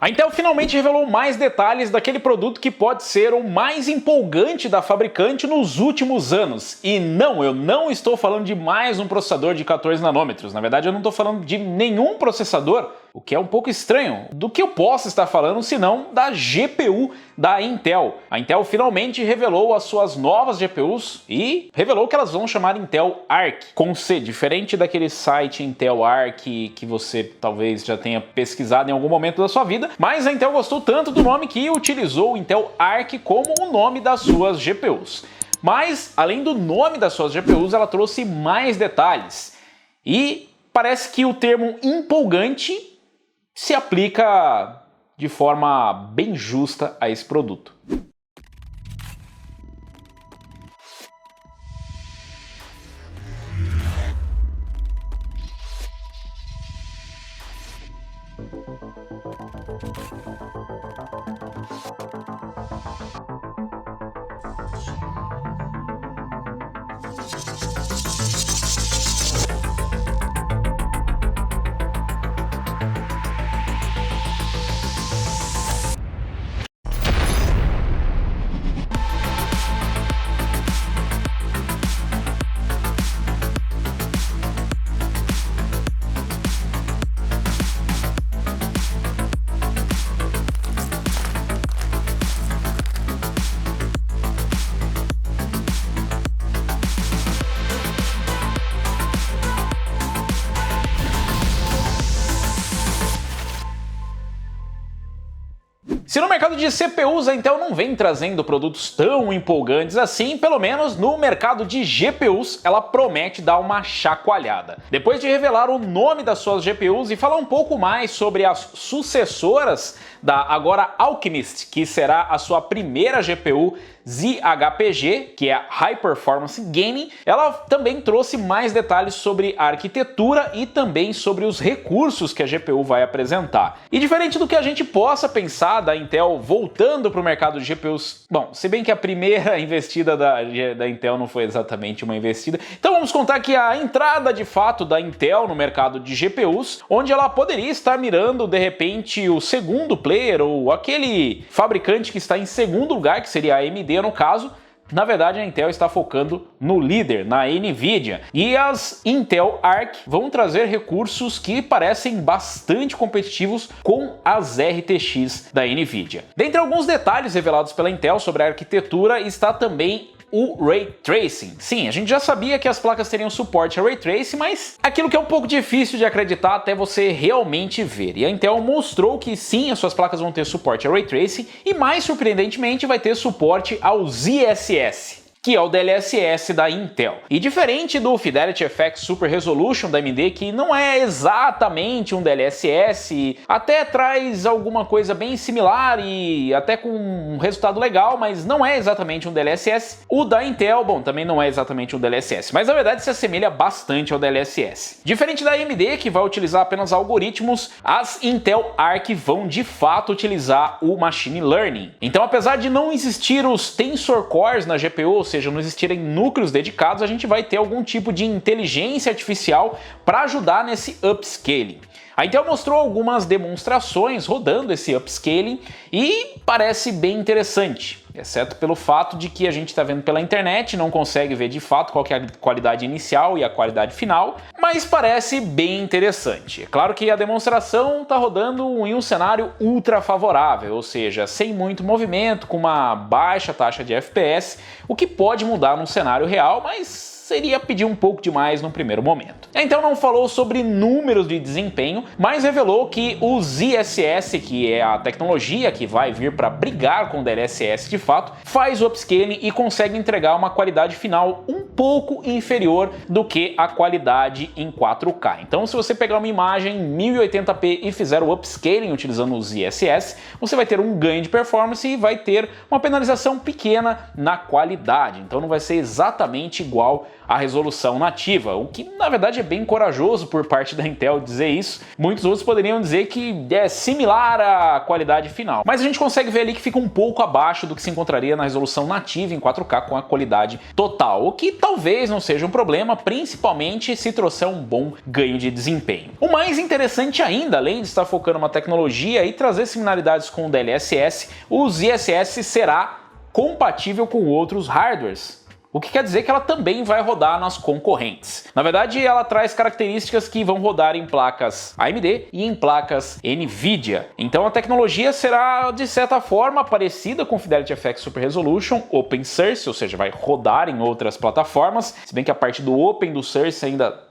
A Intel finalmente revelou mais detalhes daquele produto que pode ser o mais empolgante da fabricante nos últimos anos. E não, eu não estou falando de mais um processador de 14 nanômetros. Na verdade, eu não estou falando de nenhum processador, o que é um pouco estranho. Do que eu posso estar falando, senão da GPU da Intel. A Intel finalmente revelou as suas novas GPUs e revelou que elas vão chamar Intel Arc, com C, diferente daquele site Intel Arc que você talvez já tenha pesquisado em algum momento da sua vida, mas a Intel gostou tanto do nome que utilizou o Intel Arc como o nome das suas GPUs. Mas, além do nome das suas GPUs, ela trouxe mais detalhes. E parece que o termo empolgante se aplica de forma bem justa a esse produto. Se no mercado de CPUs a Intel não vem trazendo produtos tão empolgantes assim, pelo menos no mercado de GPUs ela promete dar uma chacoalhada. Depois de revelar o nome das suas GPUs e falar um pouco mais sobre as sucessoras da agora Alchemist, que será a sua primeira GPU ZHPG, que é a High Performance Gaming, ela também trouxe mais detalhes sobre a arquitetura e também sobre os recursos que a GPU vai apresentar. E diferente do que a gente possa pensar da Intel voltando para o mercado de GPUs, bom, se bem que a primeira investida da Intel não foi exatamente uma investida, então vamos contar que a entrada de fato da Intel no mercado de GPUs, onde ela poderia estar mirando de repente o segundo player ou aquele fabricante que está em segundo lugar, que seria a AMD no caso. Na verdade, a Intel está focando no líder, na Nvidia. E as Intel Arc vão trazer recursos que parecem bastante competitivos com as RTX da Nvidia. Dentre alguns detalhes revelados pela Intel sobre a arquitetura está também o Ray Tracing. Sim, a gente já sabia que as placas teriam suporte a Ray Tracing, mas aquilo que é um pouco difícil de acreditar até você realmente ver. E a Intel mostrou que sim, as suas placas vão ter suporte a Ray Tracing e, mais surpreendentemente, vai ter suporte ao ZSS, que é o DLSS da Intel. E diferente do Fidelity FX Super Resolution da AMD, que não é exatamente um DLSS, até traz alguma coisa bem similar e até com um resultado legal, mas não é exatamente um DLSS. O da Intel, bom, também não é exatamente um DLSS, mas na verdade se assemelha bastante ao DLSS. Diferente da AMD, que vai utilizar apenas algoritmos, as Intel Arc vão de fato utilizar o Machine Learning. Então, apesar de não existir os Tensor Cores na GPU, ou seja, não existirem núcleos dedicados, a gente vai ter algum tipo de inteligência artificial para ajudar nesse upscaling. A Intel mostrou algumas demonstrações rodando esse upscaling e parece bem interessante, exceto pelo fato de que a gente está vendo pela internet, não consegue ver de fato qual que é a qualidade inicial e a qualidade final, mas parece bem interessante. É claro que a demonstração está rodando em um cenário ultra favorável, ou seja, sem muito movimento, com uma baixa taxa de FPS, o que pode mudar num cenário real, mas seria pedir um pouco demais no primeiro momento. Então não falou sobre números de desempenho, mas revelou que o ZSS, que é a tecnologia que vai vir para brigar com o DLSS de fato, faz o upscaling e consegue entregar uma qualidade final um pouco inferior do que a qualidade em 4K. Então se você pegar uma imagem em 1080p e fizer o upscaling utilizando o ZSS, você vai ter um ganho de performance e vai ter uma penalização pequena na qualidade. Então não vai ser exatamente igual a resolução nativa, o que na verdade é bem corajoso por parte da Intel dizer isso. Muitos outros poderiam dizer que é similar à qualidade final, mas a gente consegue ver ali que fica um pouco abaixo do que se encontraria na resolução nativa em 4K com a qualidade total, o que talvez não seja um problema, principalmente se trouxer um bom ganho de desempenho. O mais interessante ainda, além de estar focando uma tecnologia e trazer similaridades com o DLSS, o ZSS será compatível com outros hardwares, o que quer dizer que ela também vai rodar nas concorrentes. Na verdade, ela traz características que vão rodar em placas AMD e em placas NVIDIA. Então a tecnologia será, de certa forma, parecida com Fidelity FX Super Resolution, Open Source, ou seja, vai rodar em outras plataformas, se bem que a parte do Open do Source ainda,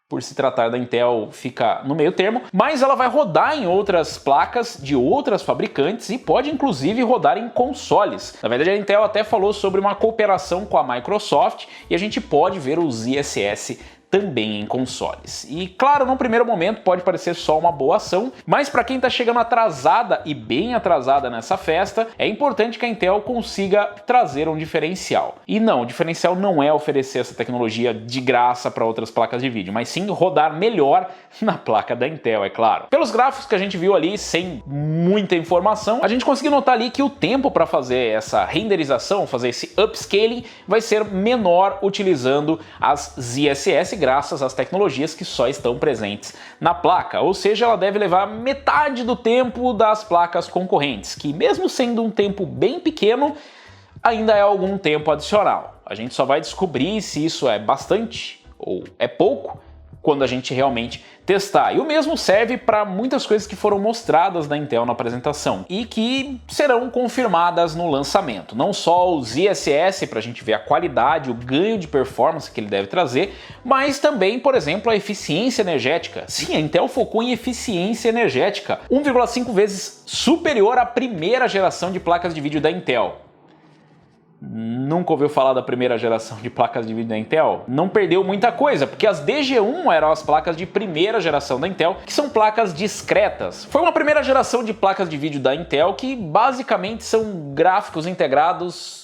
por se tratar da Intel, fica no meio termo, mas ela vai rodar em outras placas de outras fabricantes e pode inclusive rodar em consoles. Na verdade, a Intel até falou sobre uma cooperação com a Microsoft e a gente pode ver o ZSS também em consoles. E claro, num primeiro momento pode parecer só uma boa ação, mas para quem está chegando atrasada e bem atrasada nessa festa, é importante que a Intel consiga trazer um diferencial. E não, o diferencial não é oferecer essa tecnologia de graça para outras placas de vídeo, mas sim rodar melhor na placa da Intel, é claro. Pelos gráficos que a gente viu ali, sem muita informação, a gente conseguiu notar ali que o tempo para fazer essa renderização, fazer esse upscaling, vai ser menor utilizando as ZSS, graças às tecnologias que só estão presentes na placa, ou seja, ela deve levar metade do tempo das placas concorrentes, que mesmo sendo um tempo bem pequeno, ainda é algum tempo adicional. A gente só vai descobrir se isso é bastante ou é pouco quando a gente realmente testar. E o mesmo serve para muitas coisas que foram mostradas da Intel na apresentação e que serão confirmadas no lançamento. Não só o ZSS, para a gente ver a qualidade, o ganho de performance que ele deve trazer, mas também, por exemplo, a eficiência energética. Sim, a Intel focou em eficiência energética, 1,5 vezes superior à primeira geração de placas de vídeo da Intel. Nunca ouviu falar da primeira geração de placas de vídeo da Intel? Não perdeu muita coisa, porque as DG1 eram as placas de primeira geração da Intel, que são placas discretas. Foi uma primeira geração de placas de vídeo da Intel que basicamente são gráficos integrados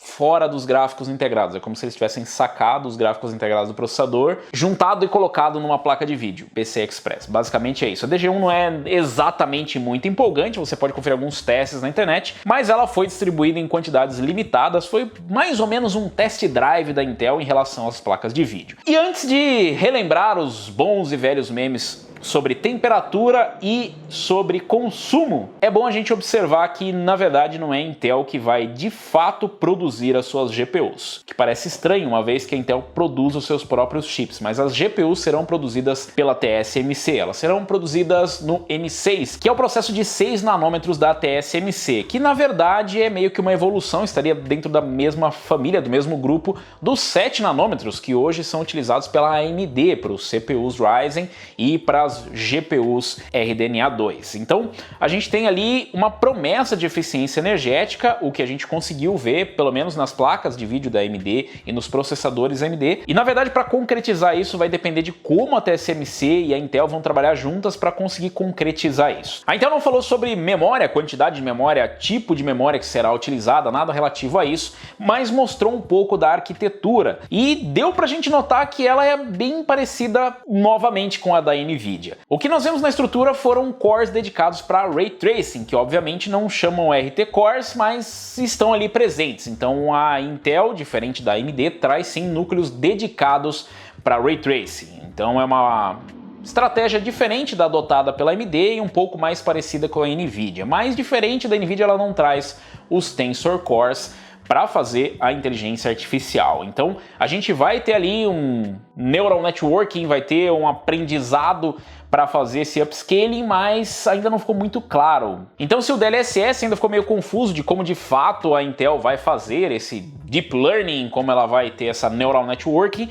fora dos gráficos integrados. É como se eles tivessem sacado os gráficos integrados do processador, juntado e colocado numa placa de vídeo, PCI Express. Basicamente é isso. A DG1 não é exatamente muito empolgante, você pode conferir alguns testes na internet, mas ela foi distribuída em quantidades limitadas, foi mais ou menos um test drive da Intel em relação às placas de vídeo. E antes de relembrar os bons e velhos memes sobre temperatura e sobre consumo, é bom a gente observar que na verdade não é a Intel que vai de fato produzir as suas GPUs, que parece estranho uma vez que a Intel produz os seus próprios chips, mas as GPUs serão produzidas pela TSMC, elas serão produzidas no N6, que é o processo de 6 nanômetros da TSMC, que na verdade é meio que uma evolução, estaria dentro da mesma família, do mesmo grupo dos 7 nanômetros que hoje são utilizados pela AMD para os CPUs Ryzen e para as GPUs RDNA2. Então a gente tem ali uma promessa de eficiência energética, o que a gente conseguiu ver pelo menos nas placas de vídeo da AMD e nos processadores AMD, e na verdade para concretizar isso vai depender de como a TSMC e a Intel vão trabalhar juntas para conseguir concretizar isso. A Intel não falou sobre memória, quantidade de memória, tipo de memória que será utilizada, nada relativo a isso, mas mostrou um pouco da arquitetura e deu pra gente notar que ela é bem parecida novamente com a da NVIDIA. O que nós vemos na estrutura foram cores dedicados para Ray Tracing, que obviamente não chamam RT Cores, mas estão ali presentes. Então a Intel, diferente da AMD, traz sim núcleos dedicados para Ray Tracing. Então é uma estratégia diferente da adotada pela AMD e um pouco mais parecida com a NVIDIA. Mas diferente da NVIDIA, ela não traz os Tensor Cores para fazer a inteligência artificial. Então a gente vai ter ali um neural networking, vai ter um aprendizado para fazer esse upscaling, mas ainda não ficou muito claro. Então se o DLSS ainda ficou meio confuso de como de fato a Intel vai fazer esse deep learning, como ela vai ter essa neural networking,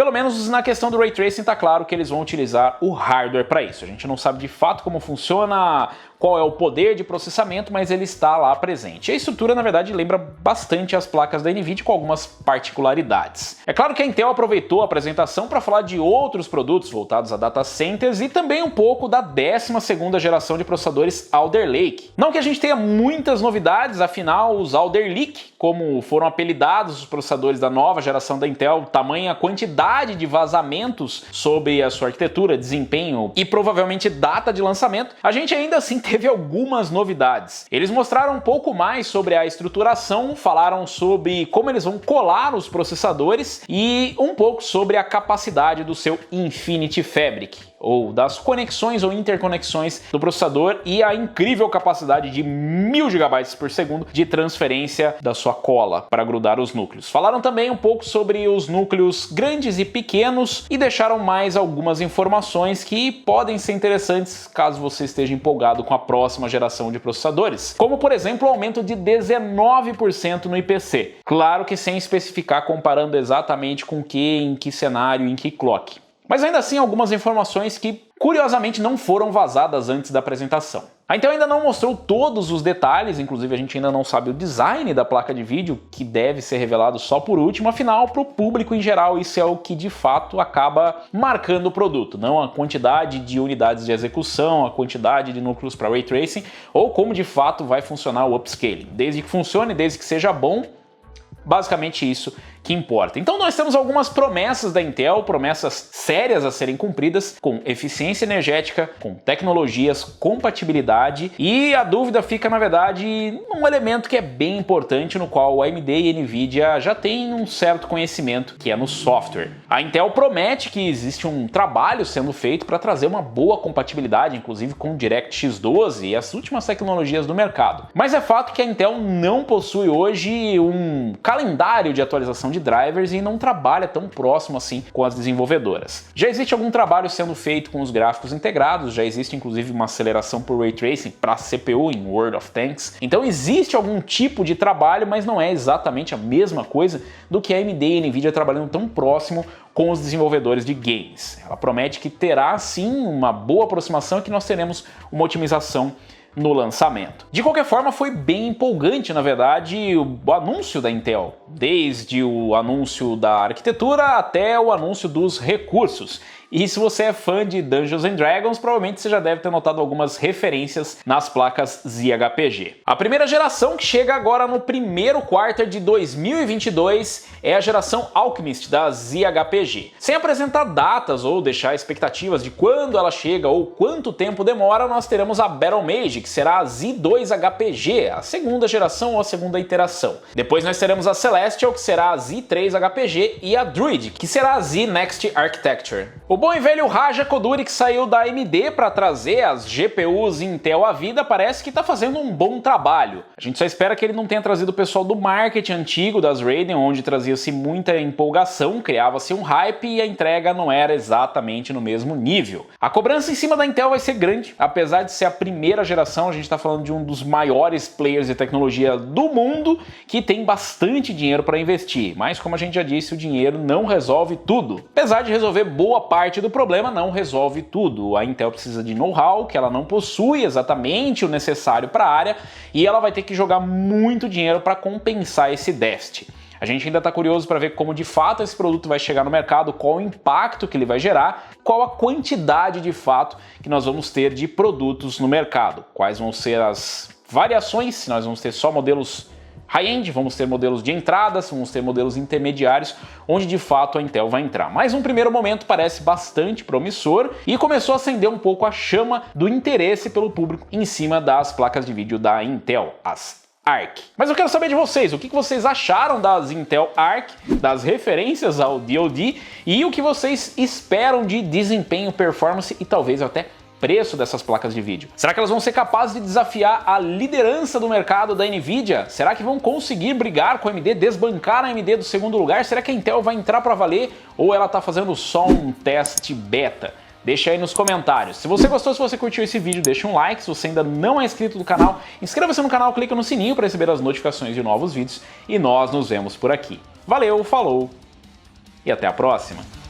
Pelo menos na questão do Ray Tracing tá claro que eles vão utilizar o hardware para isso. A gente não sabe de fato como funciona, qual é o poder de processamento, mas ele está lá presente. E a estrutura, na verdade, lembra bastante as placas da NVIDIA com algumas particularidades. É claro que a Intel aproveitou a apresentação para falar de outros produtos voltados a data centers e também um pouco da 12ª geração de processadores Alder Lake. Não que a gente tenha muitas novidades, afinal os Alder Lake, como foram apelidados os processadores da nova geração da Intel, tamanha quantidade de vazamentos sobre a sua arquitetura, desempenho e provavelmente data de lançamento, a gente ainda assim teve algumas novidades. Eles mostraram um pouco mais sobre a estruturação, falaram sobre como eles vão colar os processadores e um pouco sobre a capacidade do seu Infinity Fabric, ou das conexões ou interconexões do processador e a incrível capacidade de 1000 GB por segundo de transferência da sua cola para grudar os núcleos. Falaram também um pouco sobre os núcleos grandes e pequenos e deixaram mais algumas informações que podem ser interessantes caso você esteja empolgado com a próxima geração de processadores, como por exemplo o aumento de 19% no IPC. Claro que sem especificar comparando exatamente com que, em que cenário, em que clock. Mas ainda assim algumas informações que curiosamente não foram vazadas antes da apresentação. A Intel ainda não mostrou todos os detalhes, inclusive a gente ainda não sabe o design da placa de vídeo, que deve ser revelado só por último, afinal, para o público em geral isso é o que de fato acaba marcando o produto, não a quantidade de unidades de execução, a quantidade de núcleos para Ray Tracing, ou como de fato vai funcionar o upscaling. Desde que funcione, desde que seja bom, basicamente isso que importa. Então nós temos algumas promessas da Intel, promessas sérias a serem cumpridas, com eficiência energética, com tecnologias, compatibilidade, e a dúvida fica, na verdade, num elemento que é bem importante, no qual a AMD e a NVIDIA já têm um certo conhecimento, que é no software. A Intel promete que existe um trabalho sendo feito para trazer uma boa compatibilidade, inclusive com o DirectX 12 e as últimas tecnologias do mercado. Mas é fato que a Intel não possui hoje um calendário de atualização de drivers e não trabalha tão próximo assim com as desenvolvedoras. Já existe algum trabalho sendo feito com os gráficos integrados, já existe inclusive uma aceleração por Ray Tracing para CPU em World of Tanks, então existe algum tipo de trabalho, mas não é exatamente a mesma coisa do que a AMD e a NVIDIA trabalhando tão próximo com os desenvolvedores de games. Ela promete que terá sim uma boa aproximação e que nós teremos uma otimização no lançamento. De qualquer forma, foi bem empolgante, na verdade, o anúncio da Intel, desde o anúncio da arquitetura até o anúncio dos recursos. E se você é fã de Dungeons & Dragons, provavelmente você já deve ter notado algumas referências nas placas ZHPG. A primeira geração, que chega agora no primeiro quarto de 2022, é a geração Alchemist da ZHPG. Sem apresentar datas ou deixar expectativas de quando ela chega ou quanto tempo demora, nós teremos a Battle Mage, que será a Z2HPG, a segunda geração ou a segunda iteração. Depois nós teremos a Celestial, que será a Z3HPG, e a Druid, que será a Z Next Architecture. O bom e velho Raja Koduri, que saiu da AMD para trazer as GPUs Intel à vida, parece que está fazendo um bom trabalho. A gente só espera que ele não tenha trazido o pessoal do marketing antigo das Radeon, onde trazia-se muita empolgação, criava-se um hype e a entrega não era exatamente no mesmo nível. A cobrança em cima da Intel vai ser grande, apesar de ser a primeira geração, a gente está falando de um dos maiores players de tecnologia do mundo, que tem bastante dinheiro para investir, mas como a gente já disse, o dinheiro não resolve tudo. Apesar de resolver boa parte do problema, não resolve tudo. A Intel precisa de know-how que ela não possui exatamente o necessário para a área e ela vai ter que jogar muito dinheiro para compensar esse déficit. A gente ainda está curioso para ver como de fato esse produto vai chegar no mercado, qual o impacto que ele vai gerar, qual a quantidade de fato que nós vamos ter de produtos no mercado, quais vão ser as variações, se nós vamos ter só modelos high-end, vamos ter modelos de entradas, vamos ter modelos intermediários, onde de fato a Intel vai entrar. Mas um primeiro momento parece bastante promissor e começou a acender um pouco a chama do interesse pelo público em cima das placas de vídeo da Intel, as Arc. Mas eu quero saber de vocês, o que vocês acharam das Intel Arc, das referências ao DoD e o que vocês esperam de desempenho, performance e talvez até preço dessas placas de vídeo. Será que elas vão ser capazes de desafiar a liderança do mercado da NVIDIA? Será que vão conseguir brigar com a AMD, desbancar a AMD do segundo lugar? Será que a Intel vai entrar para valer ou ela está fazendo só um teste beta? Deixa aí nos comentários. Se você gostou, se você curtiu esse vídeo, deixa um like. Se você ainda não é inscrito no canal, inscreva-se no canal, clica no sininho para receber as notificações de novos vídeos e nós nos vemos por aqui. Valeu, falou e até a próxima!